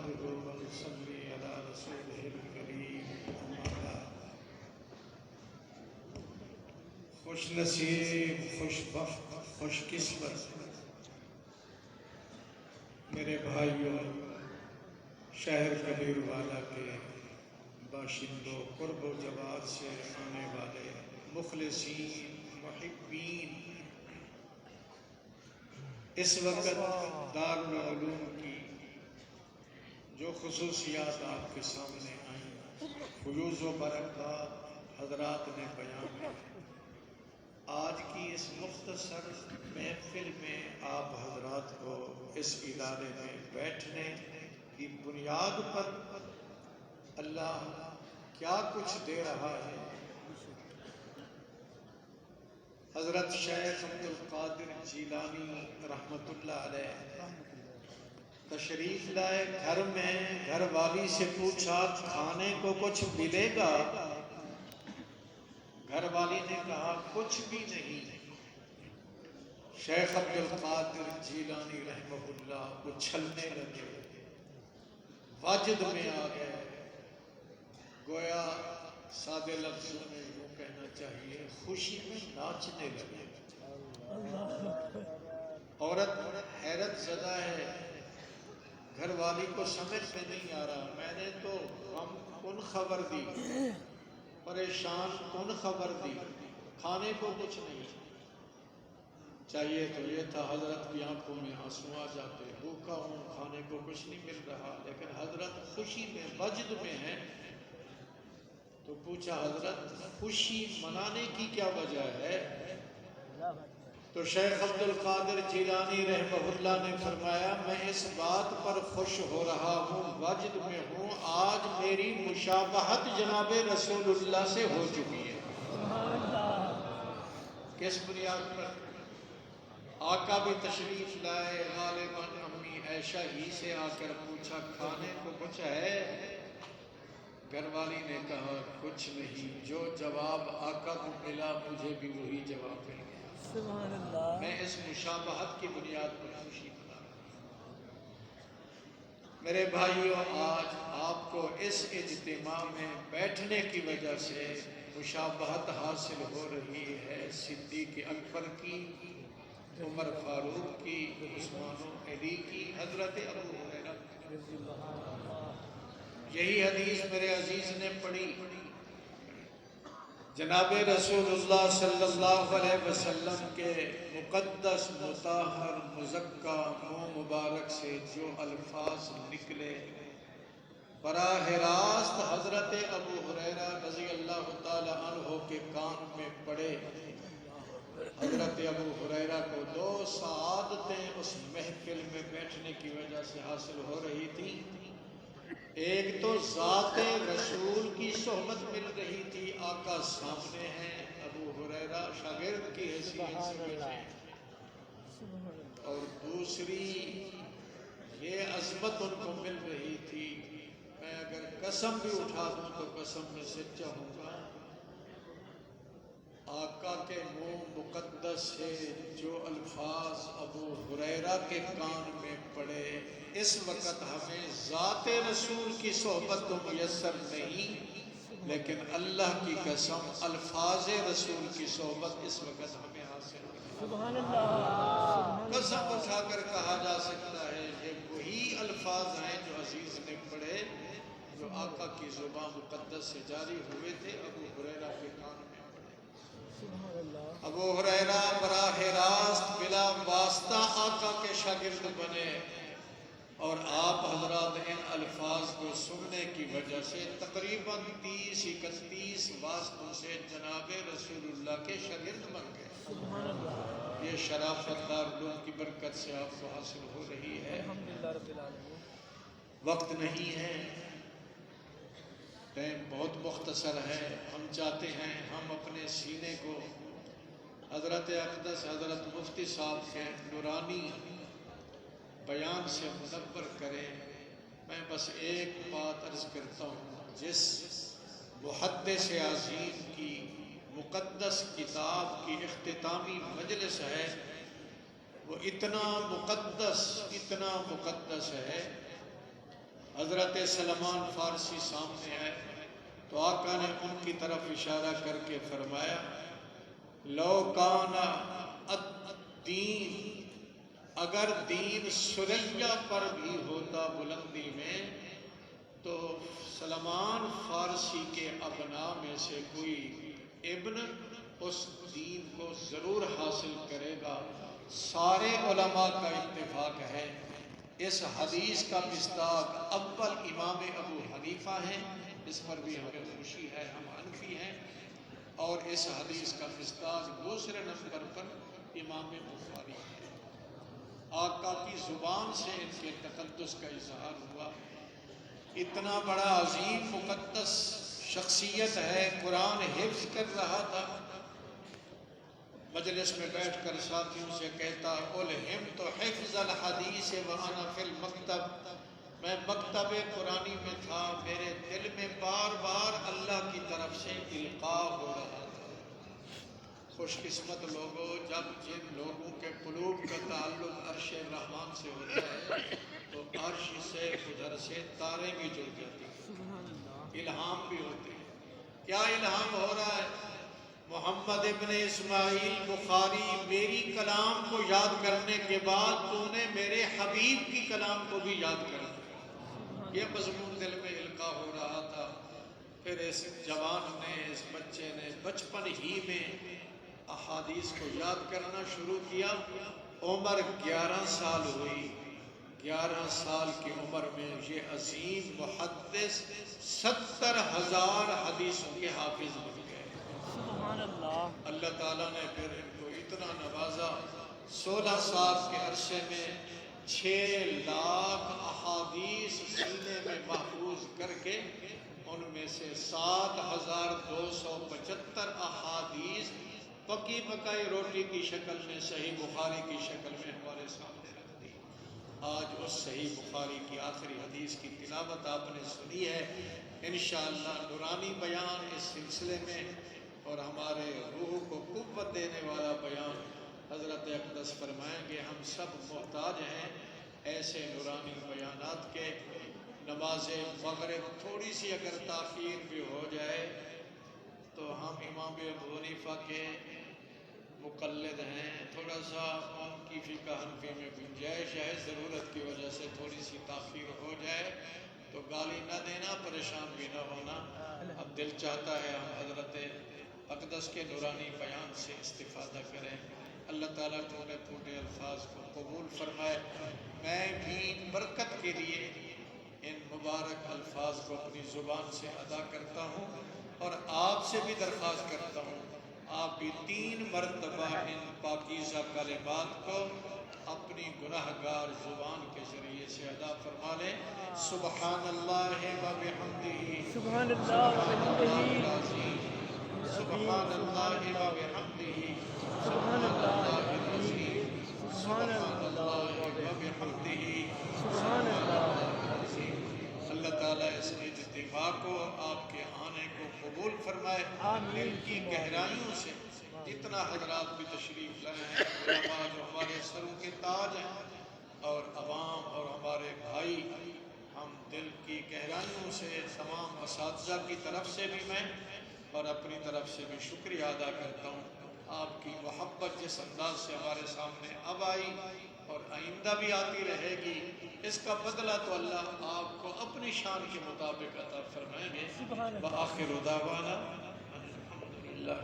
نحمده ونصلي على رسوله الكريم أما بعد۔ خوش نصیب، خوش بخت، خوش قسمت میرے بھائیوں، شہر کبیر والا کے باشندوں، قرب و جوار سے آنے والے مخلصین، محبین، اس وقت دارالعلوم کی جو خصوصیات آپ کے سامنے آئیں، فیوز و برکات حضرات نے بیان کی۔ آج کی اس مختصر محفل میں آپ حضرات کو اس ادارے میں بیٹھنے کی بنیاد پر اللہ کیا کچھ دے رہا ہے۔ حضرت شیخ عبدالقادر جیلانی رحمۃ اللہ علیہ تشریف لائے گھر میں، گھر والی سے پوچھا کھانے کو کچھ ملے گا؟ گھر والی نے کہا کچھ بھی نہیں۔ شیخ عبدالقادر جیلانی رحمہ اللہ اچھلنے لگے، واجد میں آ گئے، گویا سادے لفظوں میں یوں کہنا چاہیے خوشی میں ناچنے لگے۔ عورت حیرت زدہ ہے، گھر والی کو سمجھ میں نہیں آ رہا، میں نے تو غم کن خبر دی، پریشان کن خبر دی، کھانے کو کچھ نہیں۔ چاہیے تو یہ تھا حضرت کی آنکھوں میں آنسو آ جاتے، بھوکا ہوں، کھانے کو کچھ نہیں مل رہا، لیکن حضرت خوشی میں وجد میں ہیں۔ تو پوچھا حضرت خوشی منانے کی کیا وجہ ہے؟ تو شیخ عبدالقادر جیلانی رحمہ اللہ نے فرمایا میں اس بات پر خوش ہو رہا ہوں، وجد میں ہوں، آج میری مشابہت جناب رسول اللہ سے ہو چکی ہے۔ کس بنیاد پر؟ آقا بھی تشریف لائے، غالباً امی عائشہ ہی سے آ کر پوچھا کھانے کو کچھ ہے؟ گھر والی نے کہا کچھ نہیں، جو جواب آقا کو ملا مجھے بھی وہی جواب مل گیا۔ سبحان اللہ۔ میں اس مشابہت کی بنیاد پر خوشی منا رہا ہوں۔ میرے بھائیوں، آج آپ کو اس اجتماع میں بیٹھنے کی وجہ سے مشابہت حاصل ہو رہی ہے صدیق اکبر کی، عمر فاروق کی، عثمان و علی کی، حضرت ابو ہریرہ۔ یہی حدیث میرے عزیز نے پڑھی، جناب رسول اللہ صلی اللہ علیہ وسلم کے مقدس مطہر مزکہ منہ مبارک سے جو الفاظ نکلے، براہ راست حضرت ابو ہریرہ رضی اللہ تعالی عنہ کے کان میں پڑے۔ حضرت ابو ہریرہ کو دو سعادتیں اس محفل میں بیٹھنے کی وجہ سے حاصل ہو رہی تھی۔ ایک تو ذات رسول کی صحبت مل رہی تھی، آقا سامنے ہیں، ابو ہریرہ شاگرد کی حیثیت سے بیٹھے، اور دوسری یہ عظمت ان کو مل رہی تھی، میں اگر قسم بھی اٹھا دوں تو قسم میں سچا ہوں گا، آقا کے منہ مقدس سے جو الفاظ ابو ہریرہ کے کان میں پڑے، اس وقت ہمیں ذات رسول کی صحبت تو میسر نہیں، لیکن اللہ کی قسم الفاظ رسول کی صحبت اس وقت ہمیں حاصل ہے۔ سبحان اللہ۔ قسم اٹھا کر کہا جا سکتا ہے یہ وہی الفاظ ہیں جو عزیز نے پڑھے، جو آقا کی زبان مقدس سے جاری ہوئے تھے، ابو ہریرہ کے کان میں پڑھے۔ ابو ہریرہ براہ راست بلا واسطہ آقا کے شاگرد بنے، اور آپ حضرات ان الفاظ کو سننے کی وجہ سے تقریباً 30-31 واسطوں سے جناب رسول اللہ کے شاگرد بن گئے۔ یہ شرافت دارالعلوم کی برکت سے آپ کو حاصل ہو رہی ہے۔ وقت نہیں ہے، ٹائم بہت مختصر ہے، ہم چاہتے ہیں ہم اپنے سینے کو حضرت اقدس حضرت مفتی صاحب کے نورانی بیان سے منور کریں۔ میں بس ایک بات عرض کرتا ہوں، جس محدث عظیم کی مقدس کتاب کی اختتامی مجلس ہے، وہ اتنا مقدس ہے، حضرت سلمان فارسی سامنے آئے تو آقا نے ان کی طرف اشارہ کر کے فرمایا لو کان الدین، اگر دین سریا پر بھی ہوتا بلندی میں تو سلمان فارسی کے ابناء میں سے کوئی ابن اس دین کو ضرور حاصل کرے گا۔ سارے علماء کا اتفاق ہے، اس حدیث کا مصداق اول امام ابو حنیفہ ہیں، اس پر بھی ہمیں خوشی ہے، ہم حنفی ہیں، اور اس حدیث کا مصداق دوسرے نمبر پر امام بخاری ہے۔ آقا کی زبان سے ان کے تقدس کا اظہار ہوا۔ اتنا بڑا عظیم مقدس شخصیت ہے، قرآن حفظ کر رہا تھا، مجلس میں بیٹھ کر ساتھیوں سے کہتا الہمت حفظ الحدیث وانا فی المکتب، میں مکتب قرآنی میں تھا، میرے دل میں بار بار اللہ کی طرف سے القاء ہو رہا تھا۔ خوش قسمت لوگوں، جب جن لوگوں کے قلوب کا تعلق عرش رحمان سے ہوتا ہے تو عرش سے ادھر سے تارے بھی جڑ جاتی ہیں، الہام بھی ہوتے ہیں۔ کیا الہام ہو رہا ہے؟ محمد ابن اسماعیل بخاری، میری کلام کو یاد کرنے کے بعد تو نے میرے حبیب کی کلام کو بھی یاد کرنا، یہ مضمون دل میں القاء ہو رہا تھا۔ پھر اس جوان نے، اس بچے نے بچپن ہی میں احادیث کو یاد کرنا شروع کیا۔ عمر 11 سال ہوئی، 11 سال کی عمر میں یہ عظیم محدث 70,000 حدیثوں کے حافظ بن گئے۔ سبحان اللہ۔ اللہ تعالیٰ نے پھر ان کو اتنا نوازا، 16 سال کے عرصے میں 6 لاکھ احادیث سینے میں محفوظ کر کے ان میں سے 7,275 احادیث پکی پکائی روٹی کی شکل میں صحیح بخاری کی شکل میں ہمارے سامنے رکھ دی۔ آج اس صحیح بخاری کی آخری حدیث کی تلاوت آپ نے سنی ہے، انشاءاللہ نورانی بیان اس سلسلے میں اور ہمارے روح کو قوت دینے والا بیان حضرت اقدس فرمائیں گے۔ ہم سب محتاج ہیں ایسے نورانی بیانات کے۔ نماز مغرب تھوڑی سی اگر تاخیر بھی ہو جائے تو ہم امام ابو حنیفہ کے مقلد ہیں، تھوڑا سا ان کی فقہ حنفی میں گنجائش ہے، ضرورت کی وجہ سے تھوڑی سی تاخیر ہو جائے تو گالی نہ دینا، پریشان بھی نہ ہونا۔ اب دل چاہتا ہے ہم حضرت اقدس کے نورانی بیان سے استفادہ کریں۔ اللہ تعالیٰ ٹوٹے پھوٹے الفاظ کو قبول فرمائے۔ میں بھی برکت کے لیے ان مبارک الفاظ کو اپنی زبان سے ادا کرتا ہوں اور آپ سے بھی درخواست کرتا ہوں آپ بھی 3 مرتبہ ان پاکیزہ کلمات کو اپنی گناہگار زبان کے ذریعے سے ادا فرما لیں۔ سبحان اللہ و بحمدہ، سبحان اللہ العظیم، سبحان اللہ و بحمدہ، سبحان اللہ العظیم، سبحان سبحان اللہ اللہ و بحمدہ، سبحان اللہ۔ اللہ تعالیٰ اس اجتماع کو، آپ کے آنے کو قبول فرمائے۔ دل کی گہرائیوں سے جتنا حضرات بھی تشریف لائے ہیں، علماء جو ہمارے سروں کے تاج ہیں، اور عوام اور ہمارے بھائی، ہم دل کی گہرائیوں سے تمام اساتذہ کی طرف سے بھی میں اور اپنی طرف سے بھی شکریہ ادا کرتا ہوں۔ آپ کی محبت جس انداز سے ہمارے سامنے اب آئی اور آئندہ بھی آتی رہے گی، اس کا بدلہ تو اللہ آپ کو اپنی شان کے مطابق عطا فرمائیں گے۔ وآخر دعوانا الحمدللہ۔